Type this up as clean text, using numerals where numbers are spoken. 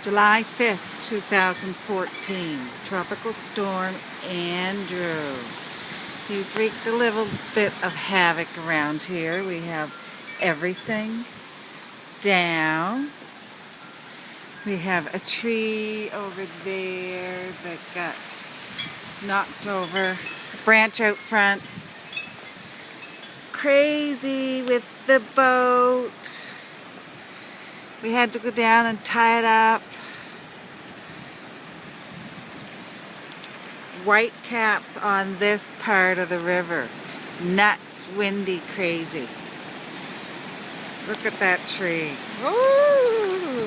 July 5th, 2014, Tropical Storm Andrew. He's wreaked a little bit of havoc around here. We have everything down. We have a tree over there that got knocked over. A branch out front. Crazy with the boat. We had to go down and tie it up. White caps on this part of the river. Nuts, windy, crazy. Look at that tree. Ooh.